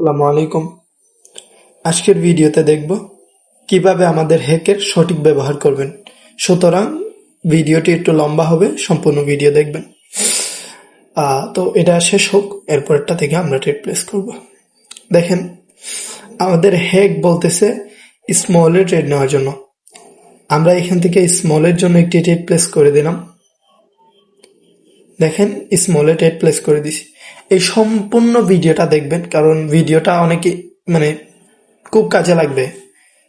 আসসালামু আলাইকুম। আজকের ভিডিওতে দেখব কিভাবে আমাদের হ্যাকের সঠিক ব্যবহার করবেন। সুতরাং ভিডিওটি একটু লম্বা হবে, সম্পূর্ণ ভিডিও দেখবেন। তো এটা শেষ হোক, এরপরটা থেকে আমরা ট্রেড প্লেস করব। দেখেন, আমাদের হ্যাক বলতেছে স্মলে ট্রেড নেওয়ার জন্য। আমরা এখান থেকে স্মলের জন্য একটি ট্রেড প্লেস করে দিলাম। দেখেন, স্মলে ট্রেড প্লেস করে দিছি। এই সম্পূর্ণ ভিডিওটা দেখবেন, কারণ ভিডিওটা অনেকে খুব কাজে লাগবে।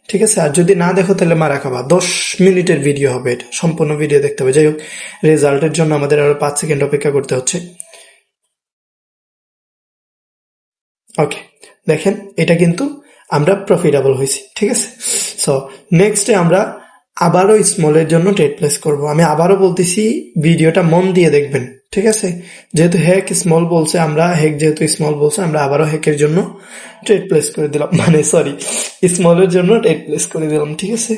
ঠিক আছে, আর যদি না দেখো তাহলে মারা খাবা। 10 মিনিটের ভিডিও হবে, এটা সম্পূর্ণ ভিডিও দেখতে হবে। যাই হোক, রেজাল্টের জন্য আমাদের আরো 5 সেকেন্ড অপেক্ষা করতে হচ্ছে। ওকে, দেখেন এটা কিন্তু আমরা প্রফিটেবল হয়েছি। ঠিক আছে, সো নেক্সটে আমরা আবারও স্মলের জন্য ট্রেড প্লেস করব। আমি আবারও বলতেছি, ভিডিওটা মন দিয়ে দেখবেন। ঠিক আছে, যেহেতু হ্যাক স্মল বলছে, যেহেতু স্মল বলছে, আমরা আবারও হ্যাকের জন্য ট্রেড প্লেস করে দিলাম, মানে সরি, স্মলের জন্য ট্রেড প্লেস করে দিলাম। ঠিক আছে,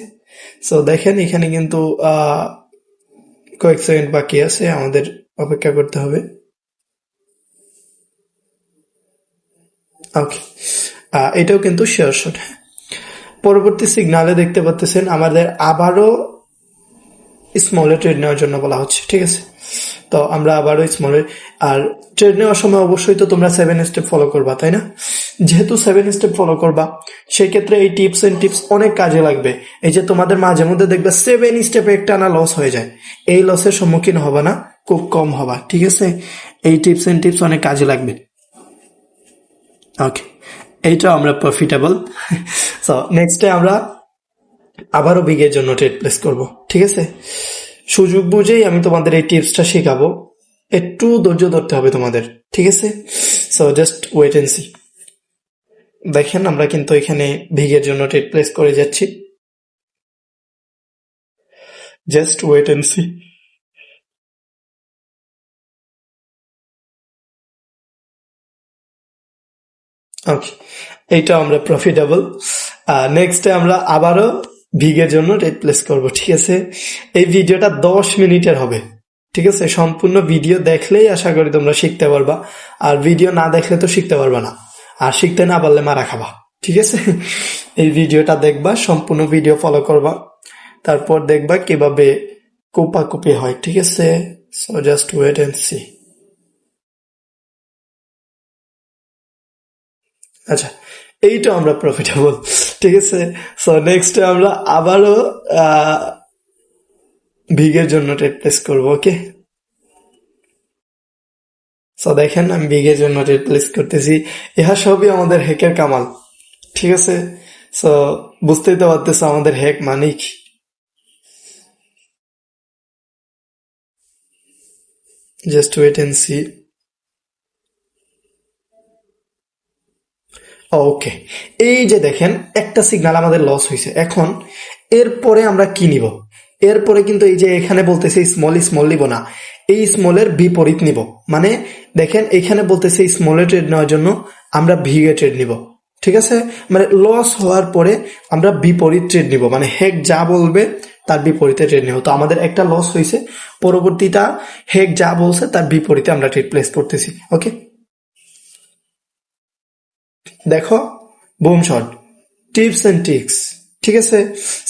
সো দেখেন এখানে কিন্তু কয়েক সেকেন্ড বাকি আছে, আমাদের অপেক্ষা করতে হবে। ওকে, এটাও কিন্তু শিওর শট। পরবর্তী সিগনালে দেখতে পাচ্ছেন আমাদের আবারও স্মলে ট্রেড নেওয়ার জন্য বলা হচ্ছে। ঠিক আছে, তো আমরা আবারও স্মলে, আর ট্রেড নেওয়ার সময় অবশ্যই তো তোমরা 7 স্টেপ ফলো করবা, তাই না? যেহেতু 7 স্টেপ ফলো করবা, সেই ক্ষেত্রে এই টিপস এন্ড টিপস অনেক কাজে লাগবে। এই যে তোমাদের মাঝে মধ্যে দেখবে 7 স্টেপে একটানা লস হয়ে যায়, এই লসের সম্মুখীন হবা না, খুব কম হবা। ঠিক আছে, এই টিপস এন্ড টিপস অনেক কাজে লাগবে। ওকে, এইটাও আমরা প্রফিটেবল। সো নেক্সটে আমরা আবারও বিগের জন্য ট্রেড প্লেস করব। ঠিক আছে, সুযোগ বুঝেই আমি তোমাদের এই টিপসটা শেখাবো, একটু ধৈর্য ধরতে হবে তোমাদের। ঠিক আছে, so just wait and see. দেখেন, আমরা কিন্তু এখানে বিগের জন্য ট্রেড প্লেস করে যাচ্ছি। Just wait and see. Okay, এইটা আমরা প্রফিটেবল। নেক্সটে আমরা আবারও ভিগের জন্য ট্রেড প্লেস করব। ঠিক আছে, এই ভিডিওটা 10 মিনিটের হবে। ঠিক আছে, সম্পূর্ণ ভিডিও দেখলেই আশা করি তোমরা শিখতে পারবা, আর ভিডিও না দেখলে তো শিখতে পারবা না, আর শিখতে না পারলে মারা খাবা। ঠিক আছে, এই ভিডিওটা দেখবা, সম্পূর্ণ ভিডিও ফলো করবা, তারপর দেখবা কিভাবে কোপাকুপি হয়। ঠিক আছে, so just wait and see. আচ্ছা, এইটা আমরা প্রফিটেবল। ঠিক আছে, সো নেক্সট আমরা আবারও ভিগের জন্য ট্রেড প্লেস করবো। ওকে, সো দেখেন আমি ভিগের জন্য ট্রেড প্লেস করতেছি। ইহা সবই আমাদের হ্যাকের কামাল। ঠিক আছে, সো বুঝতেই তো পারতেছো আমাদের হ্যাক মানে কি। Just wait and see. Okay, এই যে দেখেন একটা সিগন্যাল আমাদের লস হয়েছে। এখন এরপরে আমরা কি নিব? এরপরে কিন্তু এই যে এখানে বলতেছে স্মল স্মল নিব না, এই স্মলের বিপরীত নিব। মানে দেখেন, এখানে বলতেছে স্মলে ট্রেড নেওয়ার জন্য আমরা ভিগে ট্রেড নিব। ঠিক আছে, মানে লস হওয়ার পরে আমরা বিপরীত ট্রেড নিব, মানে হেক যা বলবে তার বিপরীতে ট্রেড নিব। তো আমাদের একটা লস হয়েছে, পরবর্তীটা হেক যা বলছে তার বিপরীতে আমরা ট্রেড প্লেস করতেছি। ওকে, দেখো, boom shot, tips and tricks. ঠিক আছে,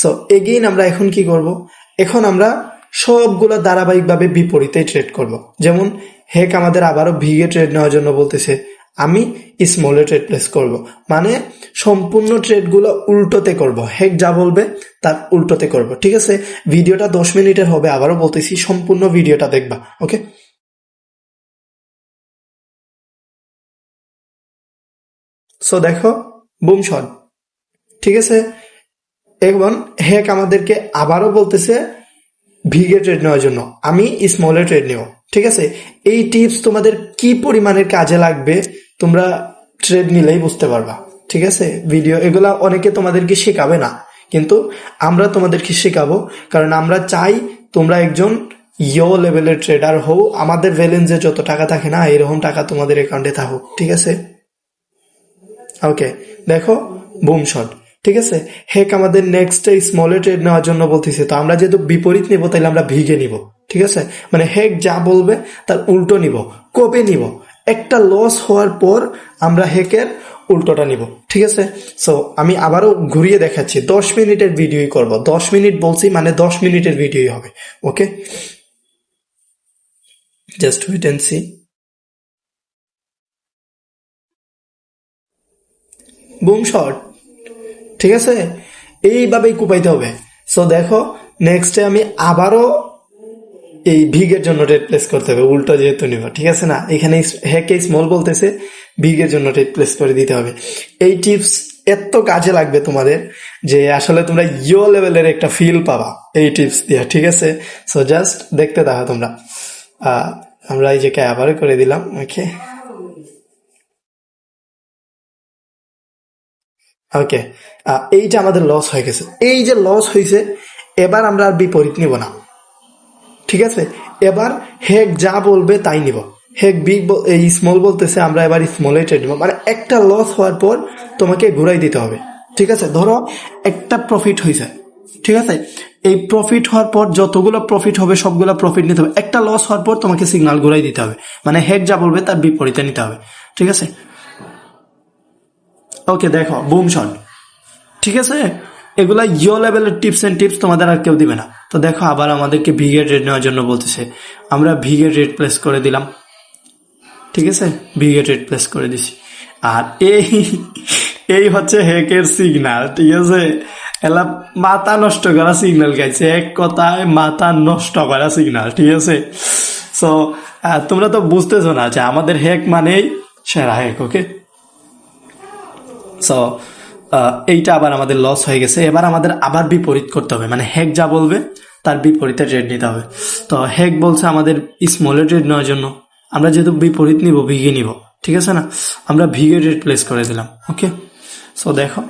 সো এগেইন আমরা এখন কি করব? এখন আমরা সবগুলো ধারাবাহিকভাবে বিপরীতে ট্রেড করব। যেমন হেক আমাদের আবারও ভিগে ট্রেড নেওয়ার জন্য বলতেছে, আমি স্মলে ট্রেড প্লেস করব। মানে সম্পূর্ণ ট্রেডগুলো উল্টোতে করব, হেক যা বলবে তার উল্টোতে করব। ঠিক আছে, ভিডিওটা 10 মিনিটের হবে, আবারও বলতেছি সম্পূর্ণ ভিডিওটা দেখবা। ওকে, সো দেখো, বুম শট। ঠিক আছে, এবং হেক আমাদেরকে আবারও বলতেছে ভিগে ট্রেড নেওয়ার জন্য, আমি স্মলে ট্রেড নেব। ঠিক আছে, এই টিপস তোমাদের কি পরিমাণের কাজে লাগবে তোমরা ট্রেড নিলেই বুঝতে পারবা। ঠিক আছে, ভিডিও এগুলা অনেকে তোমাদেরকে শেখাবে না, কিন্তু আমরা তোমাদেরকে শেখাবো, কারণ আমরা চাই তোমরা একজন ইয়ো লেভেলের ট্রেডার হও। আমাদের ব্যালেন্সে যত টাকা থাকে না, এরকম টাকা তোমাদের অ্যাকাউন্টে থাকুক। ঠিক আছে, ওকে, দেখো, বুম শট। ঠিক আছে, হেক আমাদের নেক্সট স্মলে ট্রেড নেওয়ার জন্য বলতেছে, তো আমরা যেহেতু বিপরীত নিব, তাহলে আমরা ভিগে নিব। ঠিক আছে, মানে হেক যা বলবে তার উল্টো নিব। কবে নিব? একটা লস হওয়ার পর আমরা হেকের উল্টোটা নিব, ঠিক আছে। সো আমি আবারও ঘুরিয়ে দেখাচ্ছি, 10 মিনিটের ভিডিওই করব, 10 মিনিট বলছি মানে 10 মিনিটের ভিডিওই হবে। Okay, just wait and see. Boom shot, ঠিক আছে, এইভাবেই কুপাইতে হবে। সো দেখো, নেক্সটে আমি আবারও এই ভিগের জন্য রেড প্লেস করতে হবে, উল্টো যেহেতু নিব, ঠিক আছে না। এখানে হ্যাকে স্মল বলতেছে, ভিগের জন্য রেড প্লেস করে দিতে হবে। এই টিপস এত কাজে লাগবে তোমাদের যে আসলে তোমরা ইয়ো লেভেলের একটা ফিল পাবা এই টিপস দিয়ে, ঠিক আছে। সো জাস্ট দেখতে থাকো তোমরা। আমরা এই যে আবার করে দিলাম। ওকে ওকে, এইটা আমাদের লস হয়ে গেছে। এই যে লস হয়েছে, এবার আমরা আর বিপরীত নিব না, ঠিক আছে। এবার হেক যা বলবে তাই নিব। হেক বিগ এই স্মল বলতেছে, আমরা এবার স্মলে ট্রেড নিব, মানে একটা লস হওয়ার পর তোমাকে ঘুরাই দিতে হবে, ঠিক আছে। ধরো একটা প্রফিট হয়েছে, ঠিক আছে, এই প্রফিট হওয়ার পর যতগুলো প্রফিট হবে সবগুলো প্রফিট নিতে হবে। একটা লস হওয়ার পর তোমাকে সিগন্যাল ঘুরাই দিতে হবে, মানে হেক যা বলবে তার বিপরীতে নিতে হবে, ঠিক আছে। ওকে দেখো, বুম শট, ঠিক আছে। এগুলা ইয়ো লেভেলের টিপস এন্ড টিপস তোমাদের আর কেউ দিবে না। তো দেখো, আবার আমাদেরকে ভিগের রেট নেওয়ার জন্য বলতেছে, আমরা ভিগের রেট প্লেস করে দিলাম, ঠিক আছে, ভিগের রেট প্লেস করে দিছি। আর এই হচ্ছে হ্যাকের সিগন্যাল, ঠিক আছে। এলা মাথা নষ্ট করা সিগন্যাল গাইছে, এক কথায় মাথা নষ্ট করা সিগন্যাল, ঠিক আছে। সো তোমরা তো বুঝতেছো না যে আমাদের হ্যাক মানেই সেরা হ্যাক। ওকে, সো এইটা আবার আমাদের লস হয়ে গেছে। এবার আমাদের আবার বিপরীত করতে হবে, মানে হ্যাক যা বলবে তার বিপরীতে ট্রেড নিতে হবে। তো হ্যাক বলছে আমাদের স্মলে ট্রেড নেওয়ার জন্য, আমরা যেহেতু বিপরীত নিব, ভিগে নিব, ঠিক আছে না। আমরা ভিগে ট্রেড প্লেস করে দিলাম। ওকে, সো দেখো,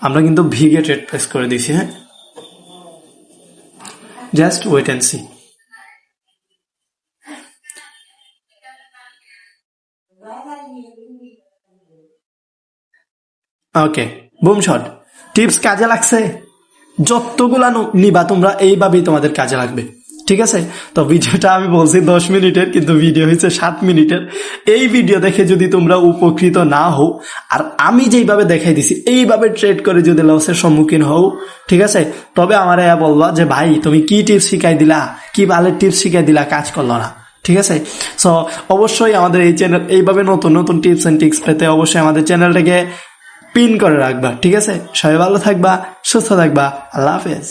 আমরা কিন্তু ভিগে ট্রেড প্লেস করে দিয়েছি। হ্যাঁ, just wait and see. Okay, boom shot, tips কাজে লাগছে। যতগুলা নিবা তোমরা এইভাবেই তোমাদের কাজে লাগবে, ঠিক আছে। তো ভিডিওটা আমি বলছি 10 মিনিটের, কিন্তু ভিডিও হয়েছে 7 মিনিটের। এই ভিডিও দেখে যদি তোমরা উপকৃত না হও, আর আমি যেইভাবে দেখাই দিছি এইভাবে ট্রেড করে যদি লসের সম্মুখীন হও, ঠিক আছে, তবে আমার বলবা যে ভাই তুমি কি টিপস শিখাই দিলা, কি ভালো টিপস শিখাই দিলা, কাজ করলো না, ঠিক আছে। সো অবশ্যই আমাদের এই চ্যানেল এইভাবে নতুন নতুন টিপস এন্ড ট্রিক্স পেতে অবশ্যই আমাদের চ্যানেলটাকে পিন করে রাখবা, ঠিক আছে। সবাই ভালো থাকবা, সুস্থ থাকবা, আল্লাহ হাফেজ।